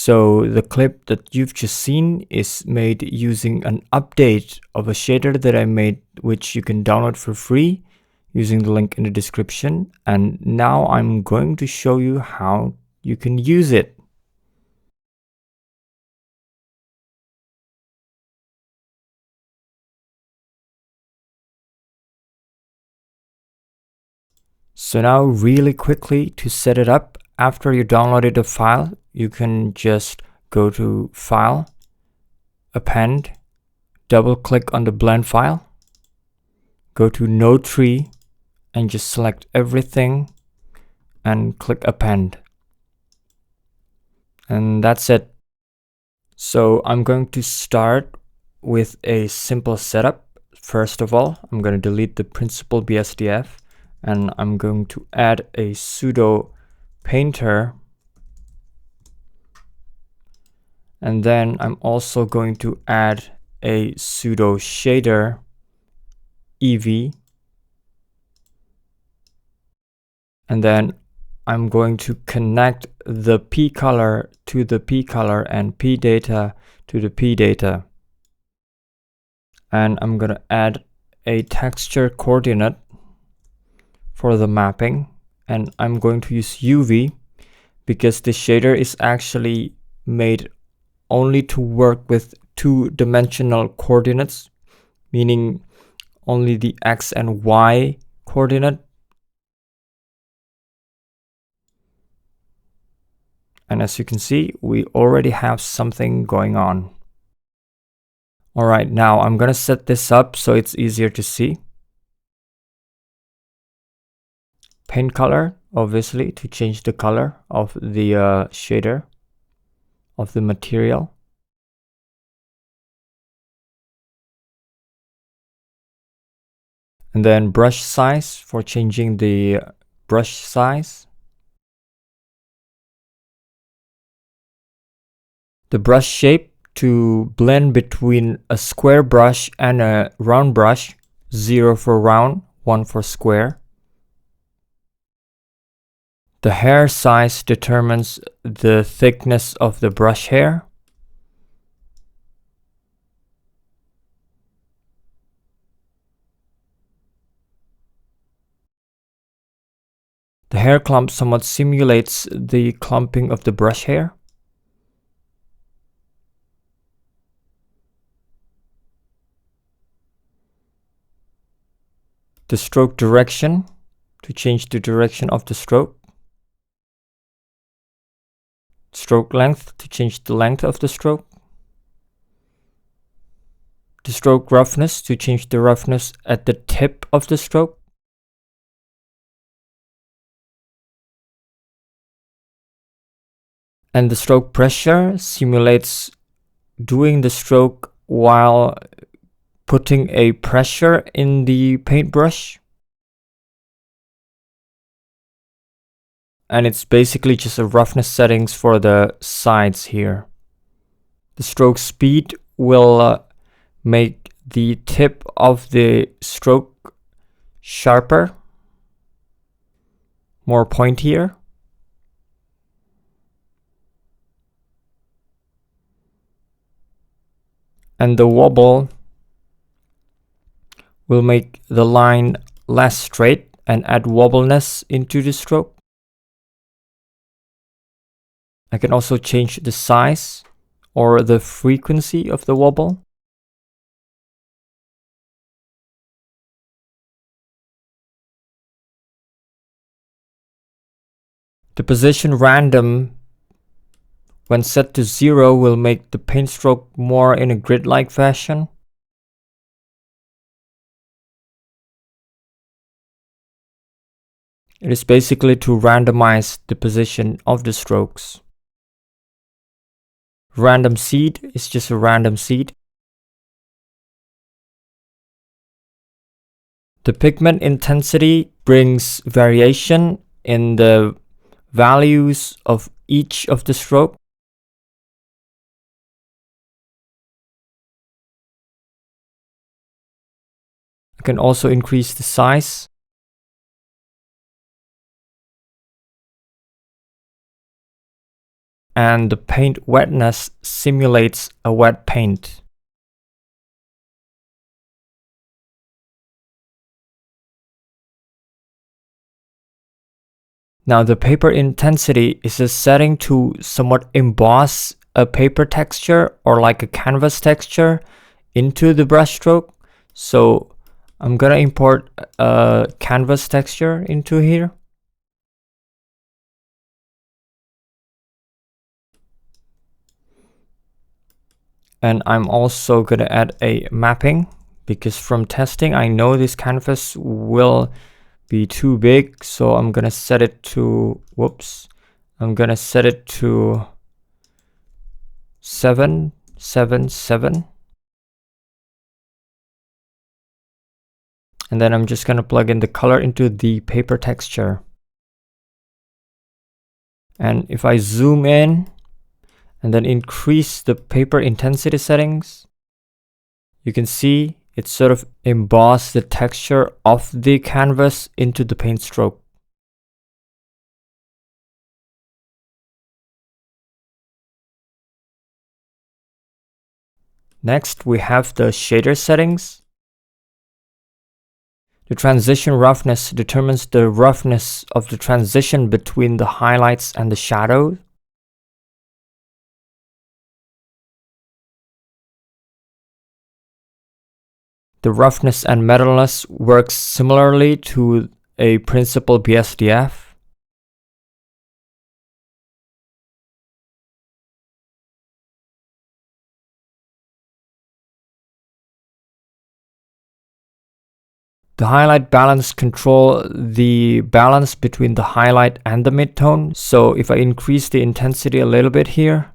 So the clip that you've just seen is made using an update of a shader that I made, which you can download for free using the link in the description. And now I'm going to show you how you can use it. So now really quickly to set it up, after you downloaded the file, you can just go to File, Append, double click on the blend file, go to Node Tree and just select everything and click Append. And that's it. So I'm going to start with a simple setup. First of all, I'm going to delete the principal BSDF and I'm going to add a pseudo painter. And then I'm also going to add a pseudo shader EV. And then I'm going to connect the P color to the P color and P data to the P data. And I'm going to add a texture coordinate for the mapping. And I'm going to use UV because the shader is actually made only to work with two-dimensional coordinates, meaning only the X and Y coordinate. And as you can see, we already have something going on. All right, now I'm going to set this up so it's easier to see. Paint color, obviously, to change the color of the shader of the material. And then brush size for changing the brush size. The brush shape to blend between a square brush and a round brush, 0 for round, 1 for square. The hair size determines the thickness of the brush hair. The hair clump somewhat simulates the clumping of the brush hair. The stroke direction to change the direction of the stroke. Stroke length to change the length of the stroke. The stroke roughness to change the roughness at the tip of the stroke. And the stroke pressure simulates doing the stroke while putting a pressure in the paintbrush. And it's basically just a roughness settings for the sides here. The stroke speed will make the tip of the stroke sharper, more pointier. And the wobble will make the line less straight and add wobbleness into the stroke. I can also change the size or the frequency of the wobble. The position random when set to 0 will make the paint stroke more in a grid-like fashion. It is basically to randomize the position of the strokes. Random seed is just a random seed. The pigment intensity brings variation in the values of each of the stroke. I can also increase the size. and the paint wetness simulates a wet paint. Now the paper intensity is a setting to somewhat emboss a paper texture or like a canvas texture into the brushstroke. So I'm gonna import a canvas texture into here. And I'm also gonna add a mapping because from testing I know this canvas will be too big, so I'm gonna set it to, I'm gonna set it to 777, and then I'm just gonna plug in the color into the paper texture. And if I zoom in and then increase the paper intensity settings, you can see it sort of embossed the texture of the canvas into the paint stroke. Next, we have the shader settings. The transition roughness determines the roughness of the transition between the highlights and the shadow. The roughness and metalness works similarly to a principal BSDF. The highlight balance control the balance between the highlight and the midtone. So if I increase the intensity a little bit here,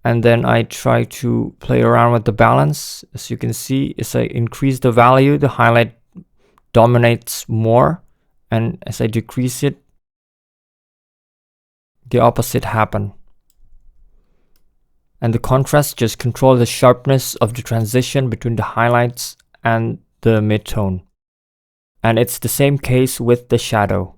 and then I try to play around with the balance, as you can see, as I increase the value, the highlight dominates more, and as I decrease it, the opposite happens. And the contrast just controls the sharpness of the transition between the highlights and the midtone. And it's the same case with the shadow.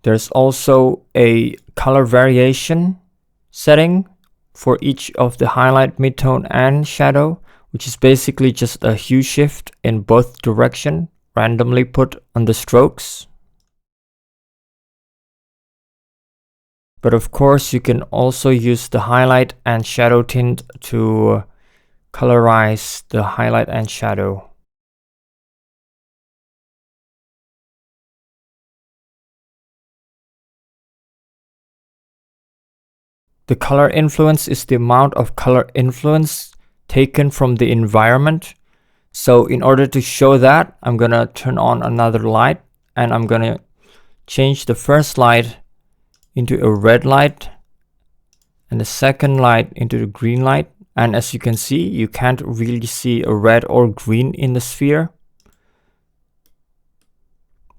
There's also a color variation setting for each of the highlight, midtone, and shadow, which is basically just a hue shift in both directions, randomly put on the strokes. But of course, you can also use the highlight and shadow tint to colorize the highlight and shadow. The color influence is the amount of color influence taken from the environment. So in order to show that, I'm gonna turn on another light, and I'm gonna change the first light into a red light and the second light into the green light. And as you can see, you can't really see a red or green in the sphere.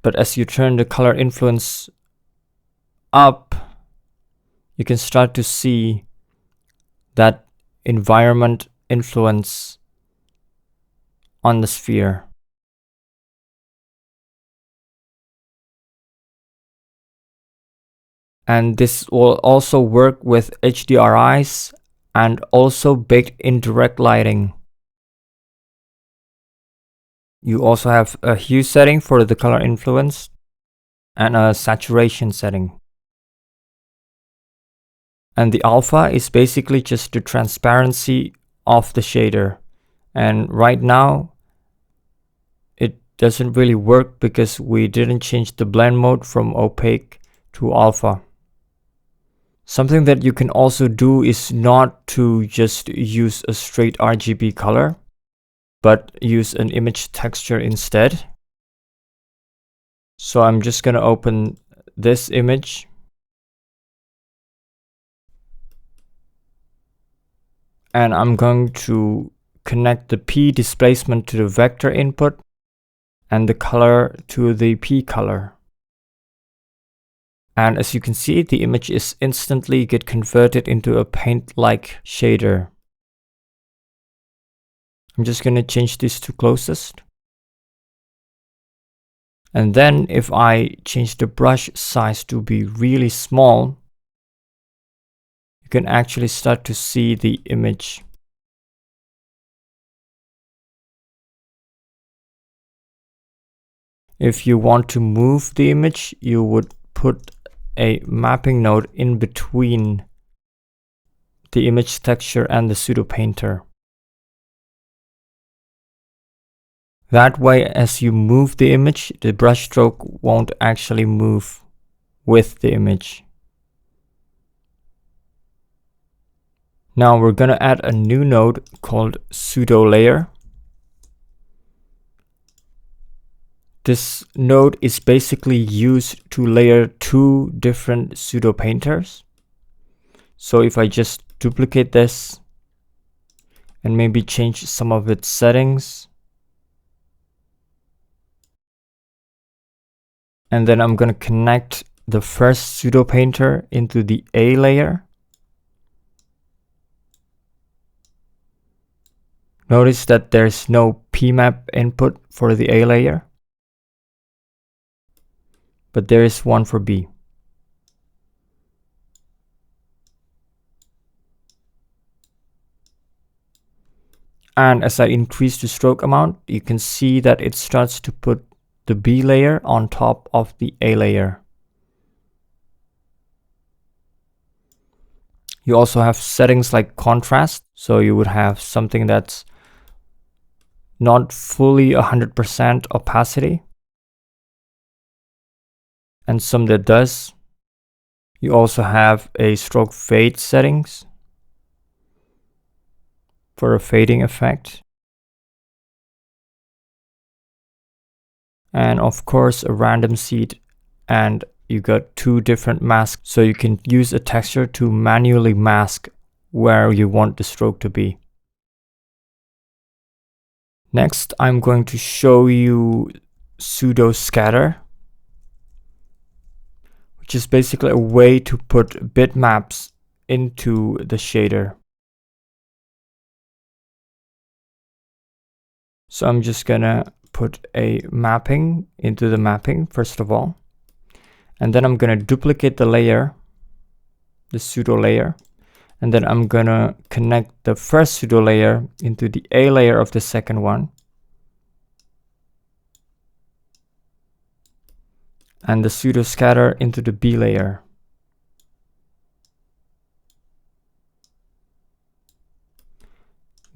But as you turn the color influence up, you can start to see that environment influence on the sphere. And this will also work with HDRIs and also baked in direct lighting. You also have a hue setting for the color influence and a saturation setting. And the alpha is basically just the transparency of the shader. And right now, it doesn't really work because we didn't change the blend mode from opaque to alpha. Something that you can also do is not to just use a straight RGB color, but use an image texture instead. So I'm just going to open this image. And I'm going to connect the P displacement to the vector input and the color to the P color. And as you can see, the image is instantly get converted into a paint-like shader. I'm just going to change this to closest. And then if I change the brush size to be really small, you can actually start to see the image. If you want to move the image, you would put a mapping node in between the image texture and the pseudo painter. That way, as you move the image, the brush stroke won't actually move with the image. Now we're going to add a new node called PseudoLayer. This node is basically used to layer two different pseudo painters. So if I just duplicate this and maybe change some of its settings, and then I'm going to connect the first pseudo painter into the A layer. Notice that there's no PMap input for the A layer, but there is one for B. And as I increase the stroke amount, you can see that it starts to put the B layer on top of the A layer. You also have settings like contrast, so you would have something that's not fully 100% opacity, and some that does. You also have a stroke fade settings for a fading effect. And of course a random seed, and you got two different masks, so you can use a texture to manually mask where you want the stroke to be. Next, I'm going to show you pseudo scatter, which is basically a way to put bitmaps into the shader. So I'm just gonna put a mapping into the mapping first of all, and then I'm gonna duplicate the layer, the pseudo layer, and then I'm gonna connect the first pseudo layer into the A layer of the second one, and the pseudo scatter into the B layer.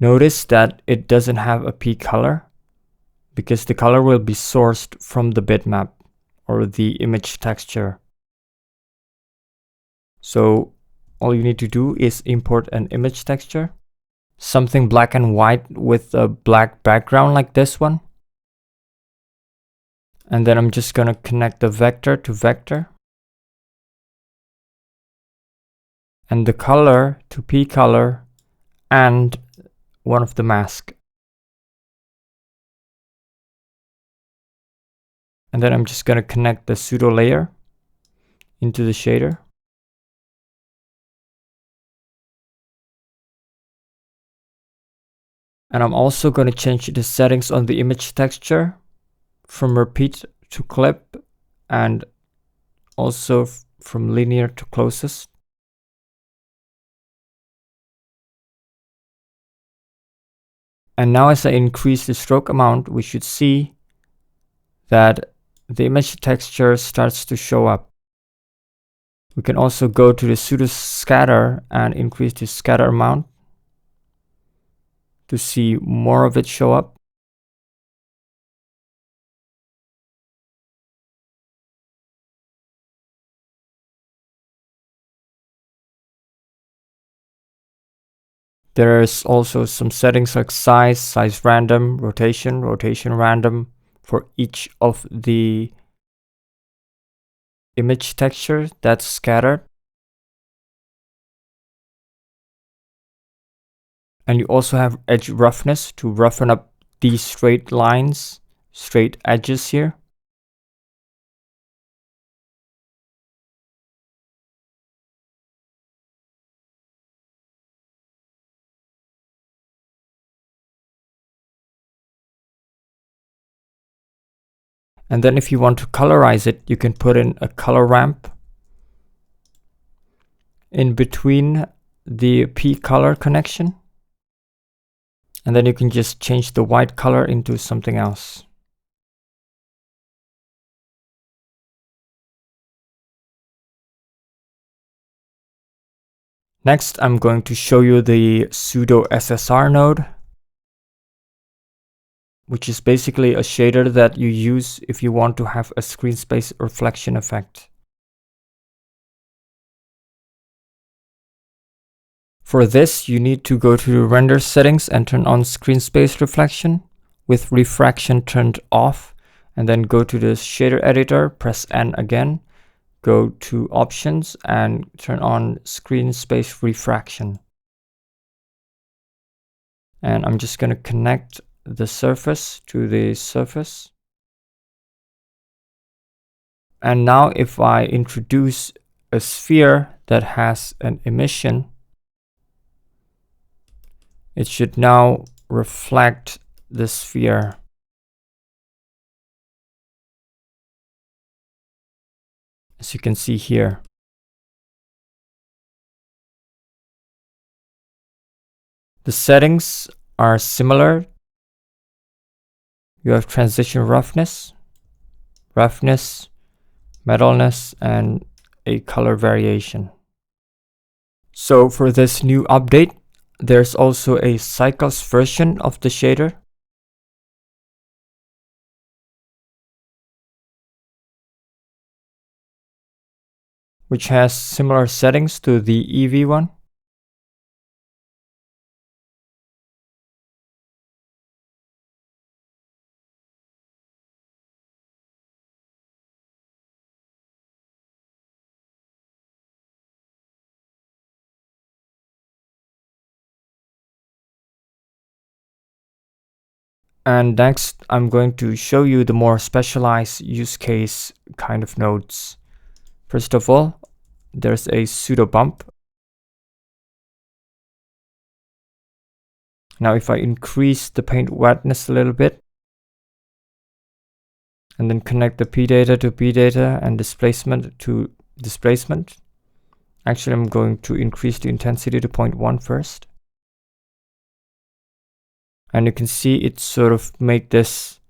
Notice that it doesn't have a P color because the color will be sourced from the bitmap or the image texture. So all you need to do is import an image texture, something black and white with a black background like this one. And then I'm just gonna connect the vector to vector and the color to P color and one of the mask. And then I'm just gonna connect the pseudo layer into the shader. And I'm also going to change the settings on the image texture from repeat to clip and also from linear to closest. And now as I increase the stroke amount, we should see that the image texture starts to show up. We can also go to the pseudo scatter and increase the scatter amount to see more of it show up. There's also some settings like size random, rotation random for each of the image texture that's scattered. And you also have edge roughness to roughen up these straight lines, straight edges here. And then if you want to colorize it, you can put in a color ramp in between the P color connection. And then you can just change the white color into something else. Next, I'm going to show you the PseudoSSR node, which is basically a shader that you use if you want to have a screen space reflection effect. For this, you need to go to the render settings and turn on screen space reflection with refraction turned off, and then go to the shader editor, press N again, go to options and turn on screen space refraction. And I'm just going to connect the surface to the surface. And now if I introduce a sphere that has an emission, it should now reflect the sphere. As you can see here. The settings are similar. You have transition roughness, metalness, and a color variation. So for this new update, there's also a cycles version of the shader. Which has similar settings to the EV one. And next, I'm going to show you the more specialized use case kind of nodes. First of all, there's a pseudo bump. Now, if I increase the paint wetness a little bit, and then connect the P data to P data and displacement to displacement. Actually, I'm going to increase the intensity to 0.1 first. And you can see it sort of make this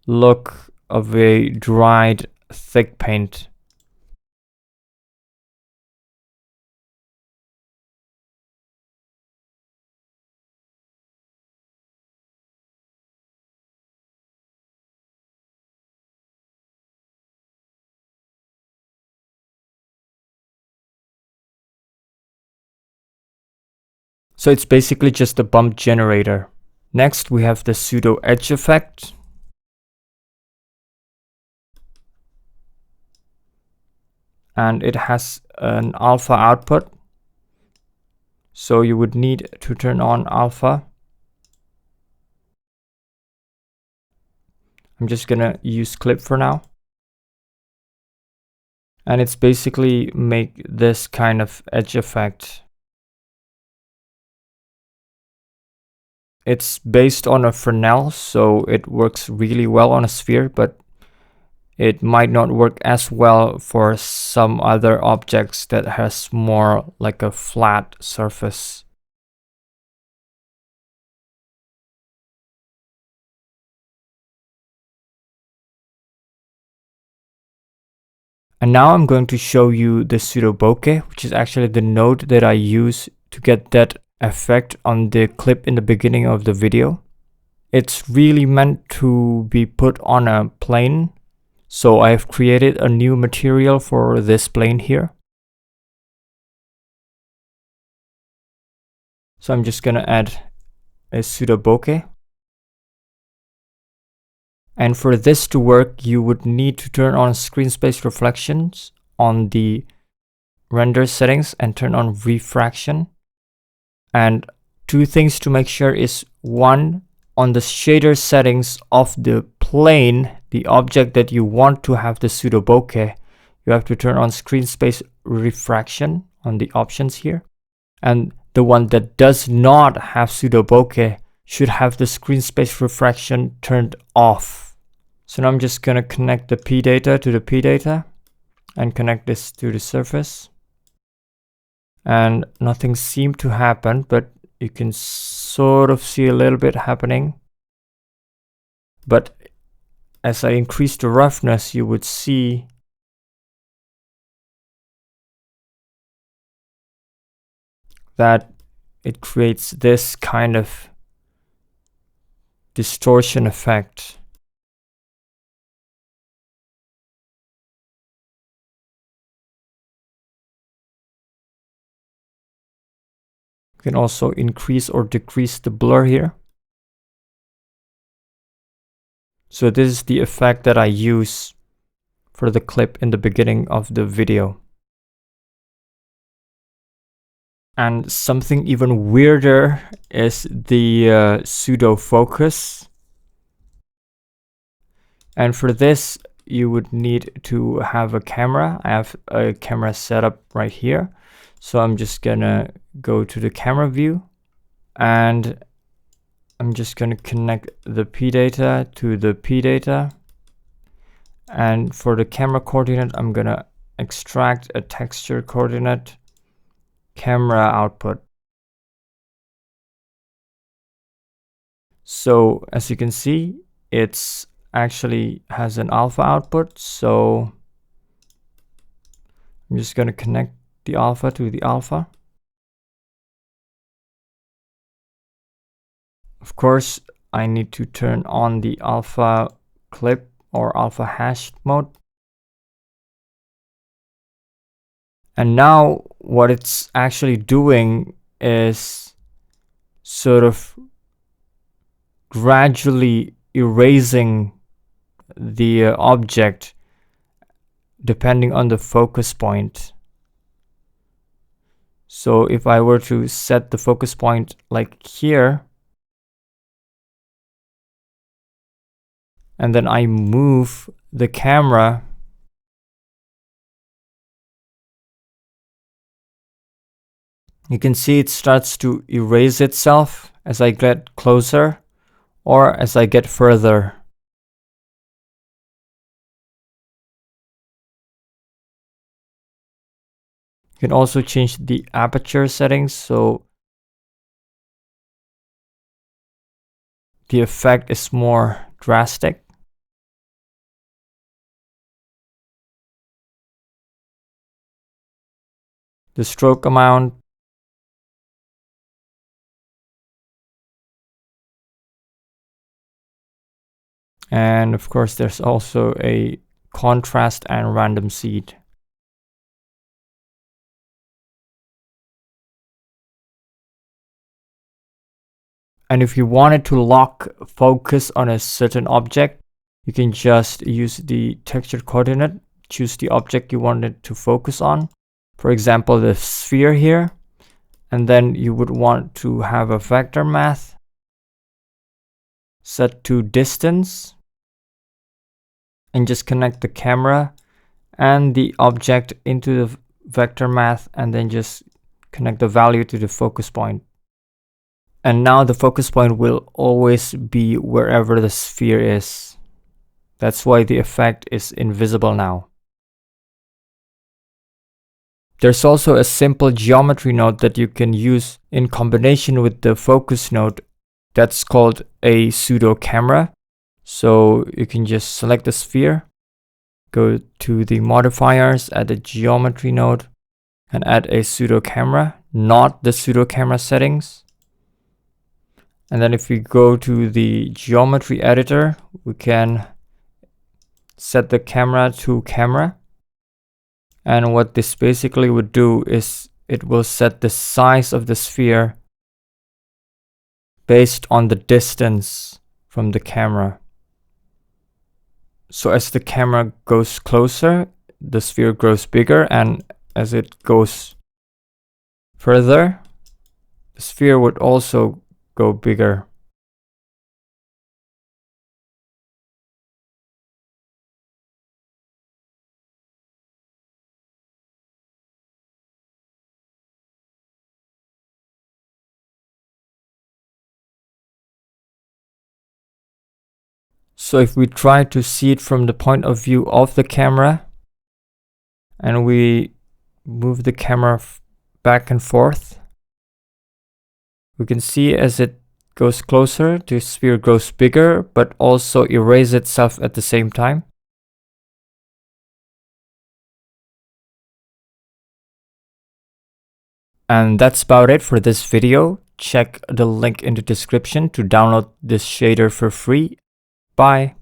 look of a dried thick paint. So it's basically just a bump generator. Next, we have the pseudo edge effect. And it has an alpha output. So you would need to turn on alpha. I'm just gonna use clip for now. And it's basically make this kind of edge effect. It's based on a Fresnel, so it works really well on a sphere, but it might not work as well for some other objects that has more like a flat surface. And now I'm going to show you the Pseudo Boke, which is actually the node that I use to get that effect on the clip in the beginning of the video. It's really meant to be put on a plane. So I've created a new material for this plane here. So I'm just gonna add a Pseudo Boke. And for this to work, you would need to turn on screen space reflections on the render settings and turn on refraction. And two things to make sure is, one, on the shader settings of the plane, the object that you want to have the Pseudo Boke, you have to turn on screen space refraction on the options here. And the one that does not have Pseudo Boke should have the screen space refraction turned off. So now I'm just gonna connect the P data to the P data and connect this to the surface. And nothing seemed to happen, but you can sort of see a little bit happening. But as I increase the roughness, you would see that it creates this kind of distortion effect. You can also increase or decrease the blur here. So this is the effect that I use for the clip in the beginning of the video. And something even weirder is the pseudo focus. And for this, you would need to have a camera. I have a camera set up right here. So I'm just gonna go to the camera view and I'm just gonna connect the P data to the P data. And for the camera coordinate, I'm gonna extract a texture coordinate camera output. So as you can see, it's actually has an alpha output. So I'm just going to connect the alpha to the alpha. Of course, I need to turn on the alpha clip or alpha hash mode. And now what it's actually doing is sort of gradually erasing the object depending on the focus point. So if I were to set the focus point like here, and then I move the camera, you can see it starts to erase itself as I get closer or as I get further. You can also change the aperture settings, so the effect is more drastic. The stroke amount, and of course there's also a contrast and random seed. And if you wanted to lock focus on a certain object, you can just use the texture coordinate, choose the object you wanted to focus on. For example, the sphere here. And then you would want to have a vector math set to distance and just connect the camera and the object into the vector math and then just connect the value to the focus point. And now the focus point will always be wherever the sphere is. That's why the effect is invisible now. There's also a simple geometry node that you can use in combination with the focus node. That's called a pseudo camera. So you can just select the sphere, go to the modifiers, add the geometry node, and add a pseudo camera, not the pseudo camera settings. And then if we go to the geometry editor, we can set the camera to camera. And what this basically would do is it will set the size of the sphere based on the distance from the camera. So as the camera goes closer, the sphere grows bigger, and as it goes further, the sphere would also go bigger. So if we try to see it from the point of view of the camera, and we move the camera back and forth, we can see as it goes closer, the sphere grows bigger, but also erases itself at the same time. And that's about it for this video. Check the link in the description to download this shader for free. Bye.